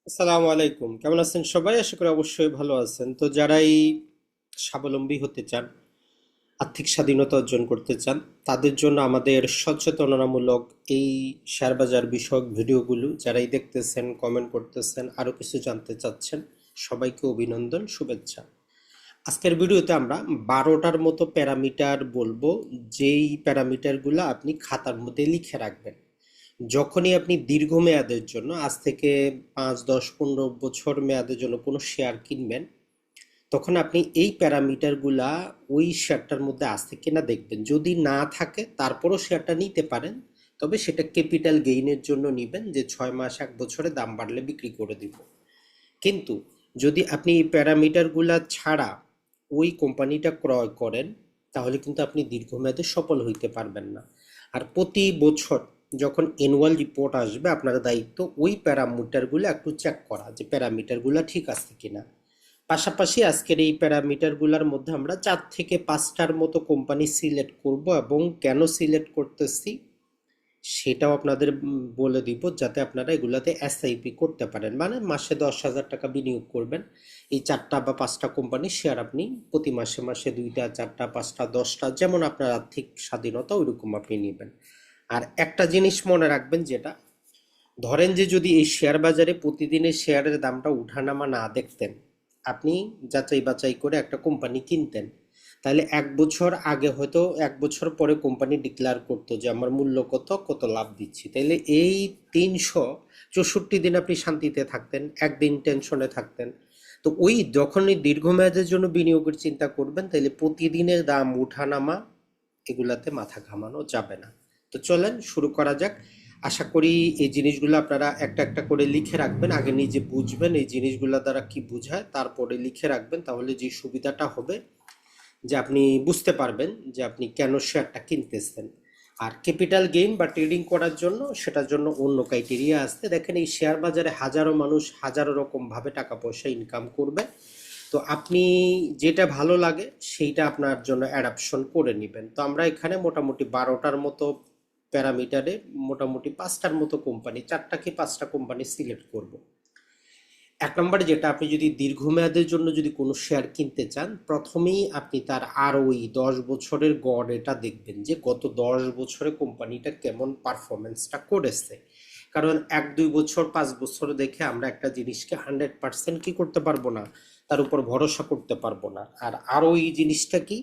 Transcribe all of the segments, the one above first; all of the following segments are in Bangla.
আসসালামু আলাইকুম, কেমন আছেন সবাই? আশা করি অবশ্যই ভালো আছেন। তো যারাই স্বাবলম্বী হতে চান, আর্থিক স্বাধীনতা অর্জন করতে চান, তাদের জন্য আমাদের সচেতনতামূলক এই শেয়ার বাজার বিষয়ক ভিডিওগুলো যারাই দেখতেছেন, কমেন্ট করতেছেন, আরো কিছু জানতে চাচ্ছেন, সবাইকে অভিনন্দন, শুভেচ্ছা। আজকের ভিডিওতে আমরা 12টার মতো প্যারামিটার বলবো, যেই প্যারামিটারগুলো আপনি খাতার মধ্যে লিখে রাখবেন। যখনই আপনি দীর্ঘমেয়াদের জন্য, আজ থেকে 5, 10, 15 বছর মেয়াদের জন্য কোনো শেয়ার কিনবেন, তখন আপনি এই প্যারামিটারগুলা ওই শেয়ারটার মধ্যে আছে কিনা দেখবেন। যদি না থাকে তারপরও শেয়ারটা নিতে পারেন, তবে সেটা ক্যাপিটাল গেইনের জন্য নিবেন, যে 6 মাস 1 বছরে দাম বাড়লে বিক্রি করে দিব। কিন্তু যদি আপনি এই প্যারামিটারগুলা ছাড়া ওই কোম্পানিটা ক্রয় করেন, তাহলে কিন্তু আপনি দীর্ঘমেয়াদে সফল হইতে পারবেন না। আর প্রতি বছর যখন অ্যানুয়াল রিপোর্ট আসবে, আপনার দায়িত্ব ওই প্যারামিটারগুলো একটু চেক করা, যে প্যারামিটারগুলো ঠিক আছে কিনা। পাশাপাশি আজকের এই প্যারামিটারগুলোর মধ্যে আমরা 4 থেকে 5টার মতো কোম্পানি সিলেক্ট করব, এবং কেন সিলেক্ট করতেছি সেটাও আপনাদের বলে দিব, যাতে আপনারা এগুলাতে এসআইপি করতে পারেন। মানে মাসে 10,000 টাকা বিনিয়োগ করবেন, এই 4টা বা 5টা কোম্পানির শেয়ার আপনি প্রতি মাসে মাসে 2টা 4টা 5টা 10টা, যেমন আপনার আর্থিক স্বাধীনতা ওইরকম আপনি নেবেন। আর একটা জিনিস মনে রাখবেন, যেটা ধরেন যে যদি এই শেয়ার বাজারে প্রতিদিনের শেয়ারের দামটা উঠানামা না দেখতেন, আপনি যাচাই বাছাই করে একটা কোম্পানি কিনতেন, তাহলে 1 বছর আগে হয়তো 1 বছর পরে কোম্পানি ডিক্লেয়ার করতো যে আমার মূল্য কত, কত লাভ দিচ্ছি। তাইলে এই 364 দিন আপনি শান্তিতে থাকতেন, একদিন টেনশনে থাকতেন। তো ওই যখনই দীর্ঘমেয়াদের জন্য বিনিয়োগের চিন্তা করবেন, তাহলে প্রতিদিনের দাম উঠানামা এগুলাতে মাথা ঘামানো যাবে না। তো চলেন শুরু করা যাক। আশা করি এই জিনিসগুলো আপনারা একটা একটা করে লিখে রাখবেন, আগে নিজে বুঝবেন এই জিনিসগুলো দ্বারা কি বোঝায়, তারপরে লিখে রাখবেন। তাহলে যে সুবিধাটা হবে, যে আপনি বুঝতে পারবেন যে আপনি কেন শেয়ারটা কিনতেছেন। আর ক্যাপিটাল গেইন বা ট্রেডিং করার জন্য, সেটার জন্য অন্য ক্রাইটেরিয়া আসতে দেখেন, এই শেয়ার বাজারে হাজারো মানুষ হাজারো রকম ভাবে টাকা পয়সা ইনকাম করবে। তো আপনি যেটা ভালো লাগে সেইটা আপনার জন্য অ্যাডাপশন করে নেবেন। তো আমরা এখানে মোটামুটি 12টার মতো প্যারামিটারে মোটামুটি 5টার মতো কোম্পানি, 4টা কি 5টা কোম্পানি সিলেক্ট করব। 1 নম্বরে, যেটা আপনি যদি দীর্ঘমেয়াদের জন্য যদি কোনো শেয়ার কিনতে চান, প্রথমেই আপনি তার আরওই 10 বছরের গড় এটা দেখবেন, যে গত 10 বছরে কোম্পানিটা কেমন পারফরমেন্সটা করেছে। কারণ 1, 2 বছর 5 বছর দেখে আমরা একটা জিনিসকে 100% কি করতে পারবো না, তার উপর ভরসা করতে পারবো না। আর আরওই জিনিসটা কি,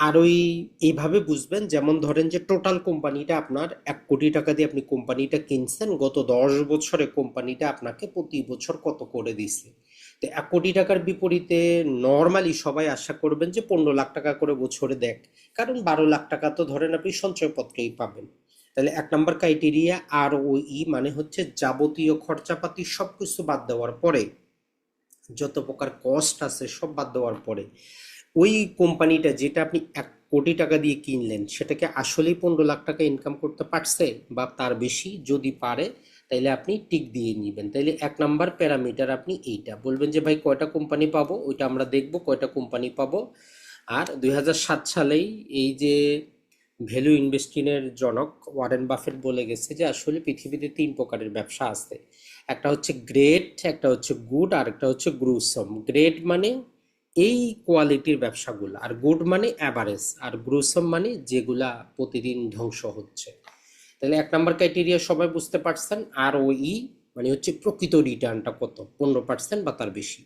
আর ওই এইভাবে বুঝবেন, যেমন ধরেন যে টোটাল কোম্পানিটা আপনার 1 কোটি টাকা দিয়ে আপনি কোম্পানিটা কিনছেন, গত 10 বছরে কোম্পানিটা আপনাকে প্রতি বছর কত করে দিছে। তো 1 কোটি টাকার বিপরীতে নর্মালি সবাই আশা করবেন যে 15 লাখ টাকা করে বছরে দেখ, কারণ 12 লাখ টাকা তো ধরেন আপনি সঞ্চয়পত্রেই পাবেন। তাহলে 1 নম্বর ক্রাইটেরিয়া আর ওই মানে হচ্ছে যাবতীয় খরচাপাতি সবকিছু বাদ দেওয়ার পরে, যত প্রকার কস্ট আছে সব বাদ দেওয়ার পরে, ওই কোম্পানিটা যেটা আপনি 1 কোটি টাকা দিয়ে কিনলেন, সেটাকে আসলেই 15 লাখ টাকা ইনকাম করতে পারছে বা তার বেশি, যদি পারে তাইলে আপনি টিক দিয়ে নিবেন। তাইলে 1 নাম্বার প্যারামিটার আপনি এইটা বলবেন, যে ভাই কয়টা কোম্পানি পাবো, ওইটা আমরা দেখব কয়টা কোম্পানি পাবো। আর 2007 সালেই এই যে ভ্যালু ইনভেস্টিংয়ের জনক ওয়ারেন বাফেট বলে গেছে যে আসলে পৃথিবীতে 3 প্রকারের ব্যবসা আছে। একটা হচ্ছে গ্রেট, একটা হচ্ছে গুড, আর একটা হচ্ছে গ্রুসম। গ্রেট মানে এই কোয়ালিটির ব্যবসাগুলো, আর গুড মানে অ্যাভারেজ, আর গ্রুসম মানে যেগুলা প্রতিদিন ধ্বংস হচ্ছে। তাহলে 1 নম্বর ক্রাইটেরিয়া সবাই বুঝতে পারছেন। আর ওই মানে হচ্ছে প্রকৃত রিটার্নটা কত, 15% বা তার বেশি।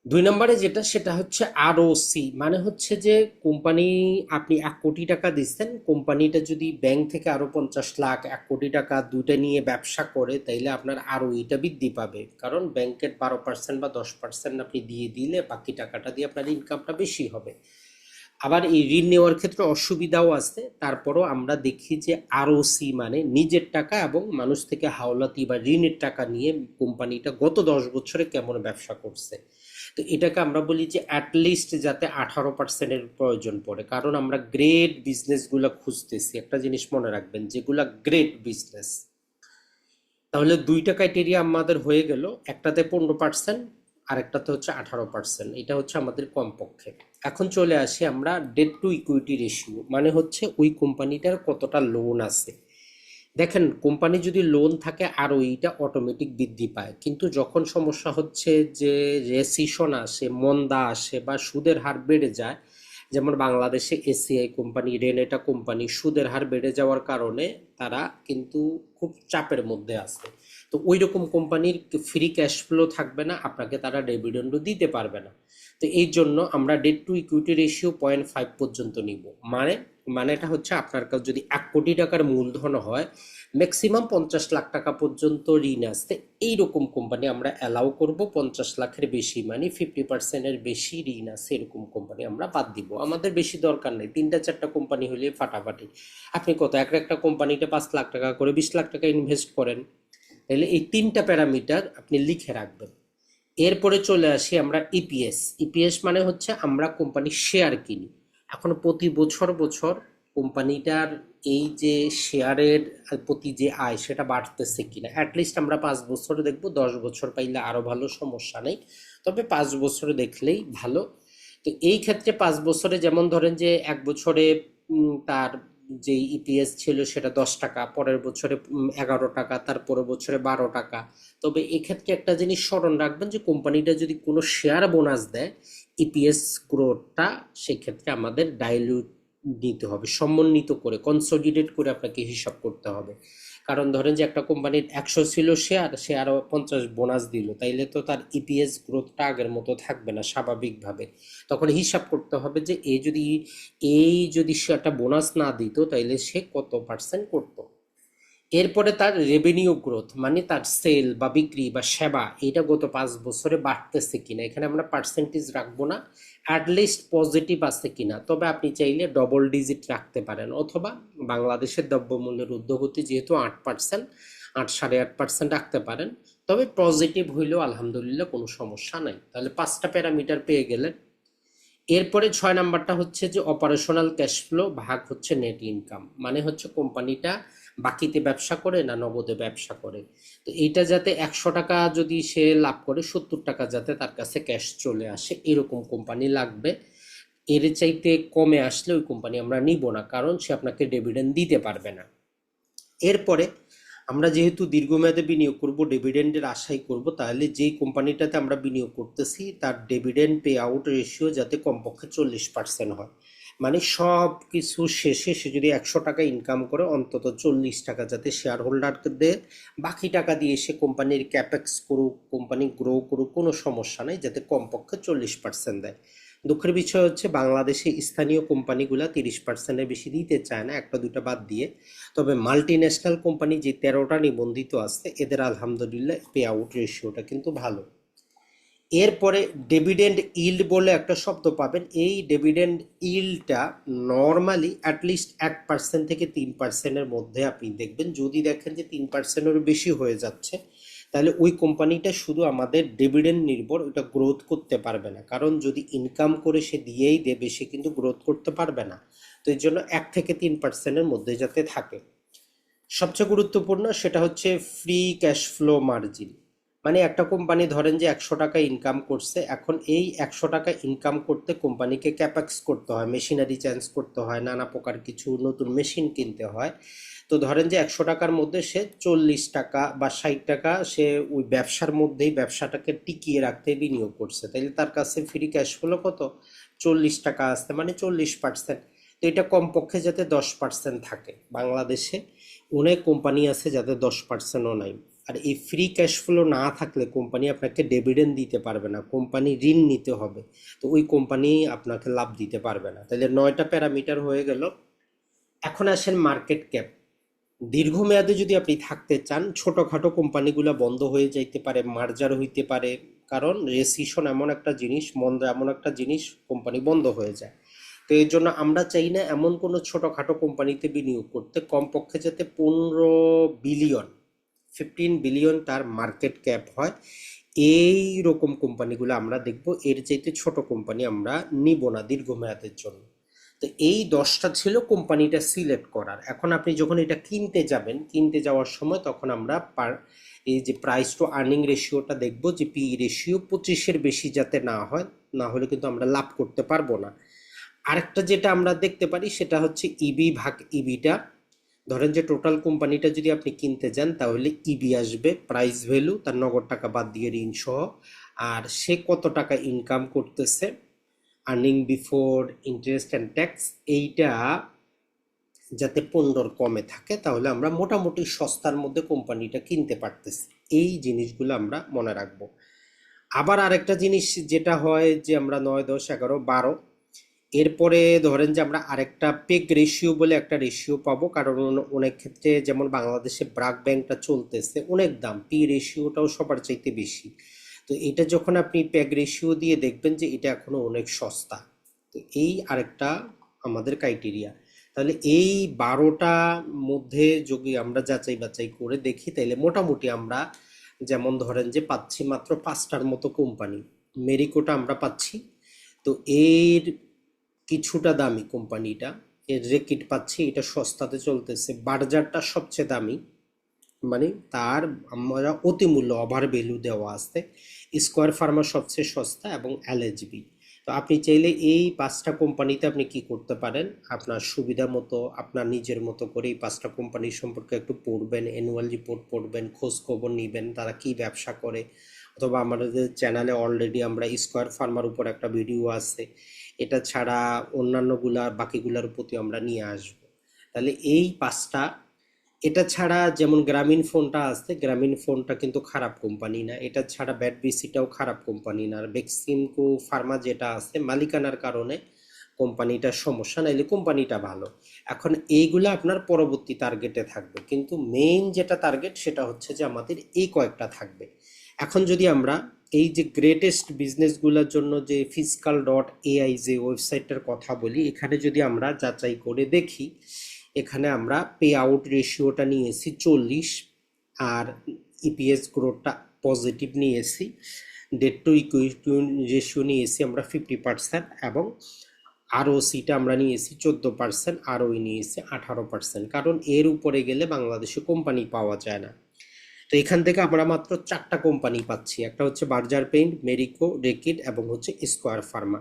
2 নম্বরে যেটা, সেটা হচ্ছে আরওসি, মানে হচ্ছে যে কোম্পানি, আপনি 1 কোটি টাকা দিচ্ছেন, কোম্পানিটা যদি ব্যাংক থেকে আরো 50 লাখ, 1 কোটি টাকা দুইটা নিয়ে ব্যবসা করে, তাইলে আপনার আরও এটা বৃদ্ধি পাবে। কারণ ব্যাংকের 12% বা 10% আপনি দিয়ে দিলে বাকি টাকাটা দিয়ে আপনার ইনকামটা বেশি হবে। আবার এই ঋণ নেওয়ার ক্ষেত্রে অসুবিধাও আছে, তারপরও আমরা দেখি যে আরওসি মানে নিজের টাকা এবং মানুষ থেকে হাওলাতি বা ঋণের টাকা নিয়ে কোম্পানিটা গত 10 বছরে কেমন ব্যবসা করছে। তো এটাকে আমরা বলি যে অ্যাটলিস্ট যাতে 18%-এর প্রয়োজন পড়ে, কারণ আমরা গ্রেট বিজনেসগুলো খুঁজতেছি। একটা জিনিস মনে রাখবেন, যেগুলা গ্রেট বিজনেস। তাহলে দুইটা ক্রাইটেরিয়া আমাদের হয়ে গেল, একটাতে 15%, আর একটাতে হচ্ছে 18%। এটা হচ্ছে আমাদের কমপক্ষে। এখন চলে আসি আমরা ডেট টু ইকুইটি রেশিও, মানে হচ্ছে ওই কোম্পানিটার কতটা লোন আছে। দেখেন, কোম্পানি যদি লোন থাকে আরও এইটা অটোমেটিক বৃদ্ধি পায়, কিন্তু যখন সমস্যা হচ্ছে যে রেসিশন আসে, মন্দা আসে বা সুদের হার বেড়ে যায়, যেমন বাংলাদেশে এসিআই কোম্পানি, রেনেটা কোম্পানি, সুদের হার বেড়ে যাওয়ার কারণে তারা কিন্তু খুব চাপের মধ্যে আছে। তো ওই রকম কোম্পানির ফ্রি ক্যাশ ফ্লো থাকবে না, আপনাকে তারা ডিভিডেন্ডও দিতে পারবে না। তো এই জন্য আমরা ডেট টু ইকুইটি রেশিও 0.5 পর্যন্ত নিব। মানেটা হচ্ছে আপনার কাছে যদি 1 কোটি টাকার মূলধন হয়, ম্যাক্সিমাম 50 লাখ টাকা পর্যন্ত ঋণ আসতে এইরকম কোম্পানি আমরা অ্যালাউ করব। 50 লাখের বেশি মানে 50%-এর বেশি ঋণ আছে এরকম কোম্পানি আমরা বাদ দিব। আমাদের বেশি দরকার নেই, 3টা 4টা কোম্পানি হলে ফাটাফাটি। আপনি কত একটা কোম্পানিতে 5 লাখ টাকা করে 20 লাখ টাকা ইনভেস্ট করেন, তাহলে এই 3টা প্যারামিটার আপনি লিখে রাখবেন। এরপরে চলে আসি আমরা ইপিএস। ইপিএস মানে হচ্ছে আমরা কোম্পানির শেয়ার কিনি। এখন প্রতি বছর বছর কোম্পানিটার এই যে শেয়ারের প্রতি যে আয় সেটা বাড়তেছে কিনা, অ্যাটলিস্ট আমরা 5 বছর দেখবো, 10 বছর পাইলে আরো ভালো, সমস্যা নেই, তবে 5 বছর দেখলেই ভালো। তো এই ক্ষেত্রে 5 বছরে যেমন ধরেন যে 1 বছরে তার যে ইপিএস ছিল সেটা 10 টাকা, পরের বছরে 11 টাকা, তার পরের বছরে 12 টাকা। তবে এক্ষেত্রে একটা জিনিস স্মরণ রাখবেন যে কোম্পানিটা যদি কোনো শেয়ার বোনাস দেয়, ইপিএস গ্রোথটা সেক্ষেত্রে আমাদের ডাইলিউট নিতে হবে, সমন্বিত করে কনসলিডেট করে আপনাকে হিসাব করতে হবে। কারণ ধরেন যে একটা কোম্পানির 100 ছিল শেয়ার, সে আরো 50 বোনাস দিল, তাইলে তো তার ইপিএস গ্রোথটা আগের মতো থাকবে না স্বাভাবিকভাবে। তখন হিসাব করতে হবে যে এই যদি সে একটা বোনাস না দিত তাইলে সে কত পার্সেন্ট করতো। এরপরে তার রেভিনিউ গ্রোথ মানে তার সেল বা বিক্রি বা সেবা, এটা গত 5 বছরে বাড়তেছে কিনা, এখানে আমরা পার্সেন্টেজ রাখবো না, অ্যাটলিস্ট পজিটিভ আছে কিনা। তবে আপনি চাইলে ডবল ডিজিট রাখতে পারেন, অথবা বাংলাদেশের দ্রব্যমূল্যের ঊর্ধ্বগতি যেহেতু 8%, 8, 8.5% রাখতে পারেন। তবে পজিটিভ হইলেও আলহামদুলিল্লাহ কোনো সমস্যা নাই। তাহলে 5টা প্যারামিটার পেয়ে গেলেন। এরপরে 6 নাম্বারটা হচ্ছে যে অপারেশনাল ক্যাশ ফ্লো ভাগ হচ্ছে নেট ইনকাম, মানে হচ্ছে কোম্পানিটা বাকিতে ব্যবসা করে না নগদে ব্যবসা করে। তো এইটা যাতে 100 টাকা যদি সে লাভ করে, 70 টাকা যাতে তার কাছে ক্যাশ চলে আসে, এরকম কোম্পানি লাগবে। এর চাইতে কমে আসলে ওই কোম্পানি আমরা নিব না, কারণ সে আপনাকে ডিভিডেন্ড দিতে পারবে না। এরপরে আমরা যেহেতু দীর্ঘমেয়াদে বিনিয়োগ করব, ডিভিডেন্ডের আশাই করব, তাহলে যেই কোম্পানিটাতে আমরা বিনিয়োগ করতেছি তার ডিভিডেন্ড পে আউট রেশিও যাতে কমপক্ষে 40% হয়। মানে সব কিছু শেষে সে যদি 100 টাকা ইনকাম করে, অন্তত 40 টাকা যাতে শেয়ার হোল্ডারকে দেয়, বাকি টাকা দিয়ে সে কোম্পানির ক্যাপেক্স করুক, কোম্পানি গ্রো করুক, কোনো সমস্যা নেই, যাতে কমপক্ষে 40% দেয়। দুঃখের বিষয় হচ্ছে বাংলাদেশে স্থানীয় কোম্পানিগুলা 30%-এর বেশি দিতে চায় না, একটা দুটা বাদ দিয়ে। তবে মাল্টি ন্যাশনাল কোম্পানি যে 13টা নিবন্ধিত আছে, এদের আলহামদুলিল্লাহ পে আউট রেশিওটা কিন্তু ভালো। এরপরে ডিভিডেন্ড ইল্ড বলে একটা শব্দ পাবেন। এই ডিভিডেন্ড ইল্ডটা নর্মালি অ্যাটলিস্ট 1% থেকে 3%-এর মধ্যে আপনি দেখবেন। যদি দেখেন যে 3%-এর বেশি হয়ে যাচ্ছে, তাহলে ওই কোম্পানিটা শুধু আমাদের ডিভিডেন্ড নির্ভর, ওটা গ্রোথ করতে পারবে না। কারণ যদি ইনকাম করে সে দিয়েই দেবে, সে কিন্তু গ্রোথ করতে পারবে না। তো এর জন্য 1 থেকে 3%-এর মধ্যে যাতে থাকে। সবচেয়ে গুরুত্বপূর্ণ সেটা হচ্ছে ফ্রি ক্যাশ ফ্লো মার্জিন। মানে একটা কোম্পানি ধরেন যে 100 টাকা ইনকাম করছে, এখন এই 100 টাকা ইনকাম করতে কোম্পানিকে ক্যাপেক্স করতে হয়, মেশিনারি চেঞ্জ করতে হয়, নানা প্রকার কিছু নতুন মেশিন কিনতে হয়। তো ধরেন যে 100 টাকার মধ্যে সে 40 টাকা বা 60 টাকা সে ওই ব্যবসার মধ্যেই ব্যবসাটাকে টিকিয়ে রাখতে বিনিয়োগ করছে, তাইলে তার কাছে ফ্রি ক্যাশ ফ্লো কত, 40 টাকা আসতে, মানে 40%। তো এটা কমপক্ষে যাতে 10% থাকে। বাংলাদেশে অনেক কোম্পানি আছে যাদের 10%ও নাই। আর এই ফ্রি ক্যাশ ফ্লো না থাকলে কোম্পানি আপনাকে ডিভিডেন্ড দিতে পারবে না, কোম্পানি ঋণ নিতে হবে। তো ওই কোম্পানি আপনাকে লাভ দিতে পারবে না। তাহলে 9টা প্যারামিটার হয়ে গেল। এখন আসেন মার্কেট ক্যাপ। দীর্ঘমেয়াদে যদি আপনি থাকতে চান, ছোটখাটো কোম্পানিগুলো বন্ধ হয়ে যাইতে পারে, মার্জার হইতে পারে, কারণ রেসিশন এমন একটা জিনিস, মন্দা এমন একটা জিনিস, কোম্পানি বন্ধ হয়ে যায়। তো এর জন্য আমরা চাই না এমন কোনো ছোটখাটো কোম্পানিতে বিনিয়োগ করতে, কমপক্ষে যাতে 15 বিলিয়ন, 15 বিলিয়ন তার মার্কেট ক্যাপ হয়। এই রকম কোম্পানিগুলো আমরা দেখব, এর চাইতে ছোট কোম্পানি আমরা নিব না দীর্ঘমেয়াদের জন্য। তো এই 10টা ছিল কোম্পানিটা সিলেক্ট করার। এখন আপনি যখন এটা কিনতে যাবেন, কিনতে যাওয়ার সময় তখন আমরা এই যে প্রাইস টু আর্নিং রেশিওটা দেখব, যে পি রেশিও 25-এর বেশি যাতে না হয়, না হলে কিন্তু আমরা লাভ করতে পারবো না। আরেকটা যেটা আমরা দেখতে পারি সেটা হচ্ছে ইবি ভাগ ইবিটা। ধরেন যে টোটাল কোম্পানিটা যদি আপনি কিনতে যান তাহলে ইবি আসবে, প্রাইস ভ্যালু, তার নগদ টাকা বাদ দিয়ে ঋণ সহ, আর সে কত টাকা ইনকাম করতেছে, earning before interest and tax, এইটা যাতে 15 কমে থাকে, তাহলে আমরা মোটামুটি সস্তার মধ্যে কোম্পানিটা কিনতে পারতেছি। এই জিনিসগুলো আমরা মনে রাখবো। আবার আরেকটা জিনিস যেটা হয় যে আমরা 9, 10, 11, 12, এরপরে ধরেন যে আমরা আরেকটা পেগ রেশিও বলে একটা রেশিও পাবো, কারণ অনেক ক্ষেত্রে যেমন বাংলাদেশে ব্র্যাক ব্যাংকটা চলতেছে অনেক দাম, পি রেশিওটাও সবার চাইতে বেশি। তো এটা যখন আপনি পেগ রেশিও দিয়ে দেখবেন যে এটা এখনো অনেক সস্তা। তো এই আরেকটা আমাদের ক্রাইটেরিয়া। তাহলে এই 12টা মধ্যে যদি আমরা যাচাই বাছাই করে দেখি তাহলে মোটামুটি আমরা যেমন ধরেন যে পাচ্ছি মাত্র 5টার মতো কোম্পানি। মেরিকোটা আমরা পাচ্ছি, তো এর কিছুটা দামি কোম্পানিটা, এর রেকিট পাচ্ছি, এটা সস্তাতে চলতেছে। বার্জারটা সবচেয়ে দামি, মানে তার আমরা অতিমূল্য ওভার ভ্যালু দেওয়া আছে। স্কোয়ার ফার্মা সবচেয়ে সস্তা এবং এলএচবি। তো আপনি চাইলে এই 5টা কোম্পানিতে আপনি কি করতে পারেন, আপনার সুবিধা মতো আপনার নিজের মতো করে এই 5টা কোম্পানির সম্পর্কে একটু পড়বেন, অ্যানুয়াল রিপোর্ট পড়বেন, খোঁজ খবর নেবেন তারা কি ব্যবসা করে। অথবা আমাদের চ্যানেলে অলরেডি আমরা স্কোয়ার ফার্মার উপর একটা ভিডিও আছে, এটা ছাড়া অন্যান্যগুলা বাকিগুলোর প্রতি আমরা নিয়ে আসব। তাহলে এই 5টা, এটা ছাড়া যেমন গ্রামীণ ফোনটা আছে, গ্রামীণ ফোনটা কিন্তু খারাপ কোম্পানি না। এটা ছাড়া ব্যাট বিসিটাও খারাপ কোম্পানি না। আর বেক্সিমকো ফার্মা যেটা আছে মালিকানার কারণে কোম্পানিটা সমস্যা, নাইলে কোম্পানিটা ভালো। এখন এইগুলো আপনার পরবর্তী টার্গেটে থাকবে, কিন্তু মেইন যেটা টার্গেট সেটা হচ্ছে যে আমাদের এই কয়েকটা থাকবে। এখন যদি আমরা এই যে গ্রেটেস্ট বিজনেসগুলোর জন্য যে fiscal.ai যে ওয়েবসাইটটার কথা বলি, এখানে যদি আমরা যাচাই করে দেখি, এখানে আমরা পে আউট রেশিওটা নিয়েছি 40, আর ইপিএস গ্রোথটা পজিটিভ নিয়েছি, ডেট টু ইকুইটি রেশিও নিয়েছি আমরা 50%, এবং আরওসিটা আমরা নিয়েছি 14%, আরওই নিয়েছি 18%, কারণ এর উপরে গেলে বাংলাদেশে কোম্পানি পাওয়া যায় না। তো এখান থেকে আমরা মাত্র 4টা কোম্পানি পাচ্ছি, একটা হচ্ছে বার্জার পেইন্ট, মেরিকো, রেকিড এবং হচ্ছে স্কোয়ার ফার্মা।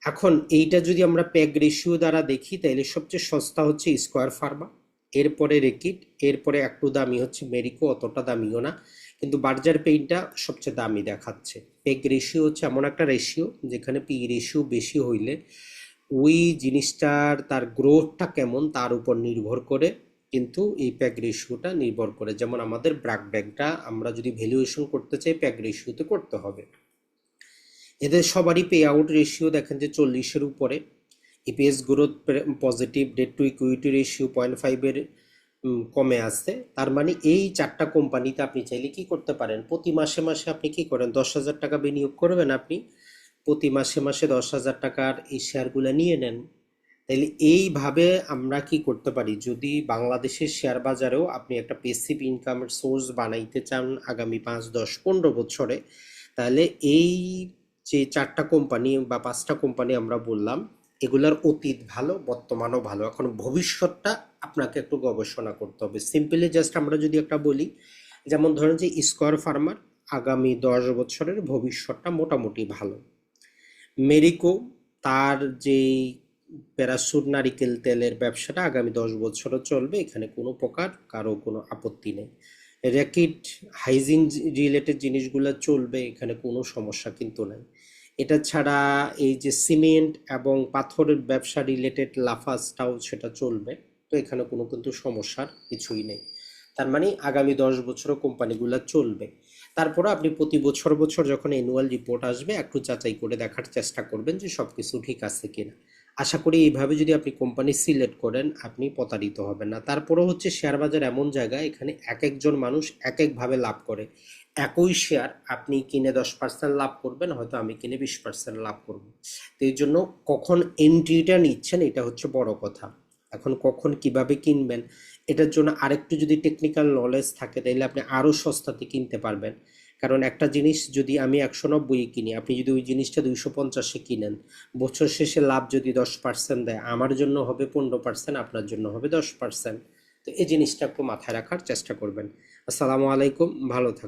এখন এইটা যদি আমরা প্যাগ রেশিও দ্বারা দেখি তাহলে সবচেয়ে সস্তা হচ্ছে স্কোয়ার ফার্মা, এরপরে রেকিট, এরপরে একটু দামি হচ্ছে মেরিকো, অতটা দামিও না, কিন্তু বার্জার পেইন্টটা সবচেয়ে দামি দেখাচ্ছে। প্যাগ রেশিও হচ্ছে এমন একটা রেশিও যেখানে পি রেশিও বেশি হইলে ওই জিনিসটার তার গ্রোথটা কেমন তার উপর নির্ভর করে, কিন্তু এই প্যাগ রেশিওটা নির্ভর করে। যেমন আমাদের ব্র্যাক ব্যাংকটা আমরা যদি ভ্যালুয়েশন করতে চাই প্যাগ রেশিওতে করতে হবে। এদের সবারই পে আউট রেশিও দেখেন যে 40-এর উপরে, EPS growth positive, debt to equity ratio 0.5-এর কমে আসছে। তার মানে এই 4টা কোম্পানিতে আপনি চাইলে কি করতে পারেন, প্রতি মাসে মাসে আপনি কি করেন, 10,000 টাকা বিনিয়োগ করবেন, আপনি প্রতি মাসে মাসে 10,000 টাকার এই শেয়ারগুলো নিয়ে নেন। তাইলে এইভাবে আমরা কি করতে পারি, যদি বাংলাদেশের শেয়ার বাজারেও আপনি একটা পেসিভ ইনকামের সোর্স বানাইতে চান আগামী 5, 10, 15 বছরে, তাহলে এই যে 4টা কোম্পানি বা 5টা কোম্পানি আমরা বললাম, এগুলার অতীত ভালো, বর্তমানও ভালো, এখন ভবিষ্যৎটা আপনাকে একটু গবেষণা করতে হবে। সিম্পলি জাস্ট আমরা যদি একটা বলি, যেমন ধরেন যে স্কয়ার ফার্মার আগামী 10 বছরের ভবিষ্যৎটা মোটামুটি ভালো। মেরিকো, তার যে প্যারাসুট নারিকেল তেলের ব্যবসাটা আগামী 10 বছরও চলবে, এখানে কোনো প্রকার কারো কোনো আপত্তি নেই। র্যাকিট হাইজিন রিলেটেড জিনিসগুলো চলবে, এখানে কোনো সমস্যা কিন্তু নাই। এটা ছাড়া এই যে সিমেন্ট এবং পাথরের ব্যবসা রিলেটেড লাফার্জটাও সেটা চলবে, তো এখানে কোনো কিন্তু সমস্যার কিছুই নেই। তার মানে আগামী 10 বছরও কোম্পানিগুলো চলবে। তারপরে আপনি প্রতি বছর বছর যখন অ্যানুয়াল রিপোর্ট আসবে একটু যাচাই করে দেখার চেষ্টা করবেন যে সব কিছু ঠিক আছে কিনা। আশা করি এইভাবে যদি আপনি কোম্পানি সিলেক্ট করেন আপনি প্রতারিত হবেন না। তারপরে হচ্ছে শেয়ার বাজার এমন জায়গা, এখানে এক একজন মানুষ এক একভাবে লাভ করে। একই শেয়ার আপনি কিনে 10% লাভ করবেন, হয়তো আমি কিনে 20% লাভ করব। তো এই জন্য কখন এন্ট্রিটা নিচ্ছেন এটা হচ্ছে বড় কথা। এখন কখন কিভাবে কিনবেন এটার জন্য আরেকটু যদি টেকনিক্যাল নলেজ থাকে তাহলে আপনি আরও সস্তাতে কিনতে পারবেন। কারণ একটা জিনিস যদি আমি 190-এ কিনি, আপনি যদি ওই জিনিসটা 250-এ কিনেন, বছর শেষে লাভ যদি 10% দেয়, আমার জন্য হবে 15%, আপনার জন্য হবে 10%। তো এই জিনিসটা একটু মাথায় রাখার চেষ্টা করবেন। আসসালামু আলাইকুম, ভালো থাকবেন।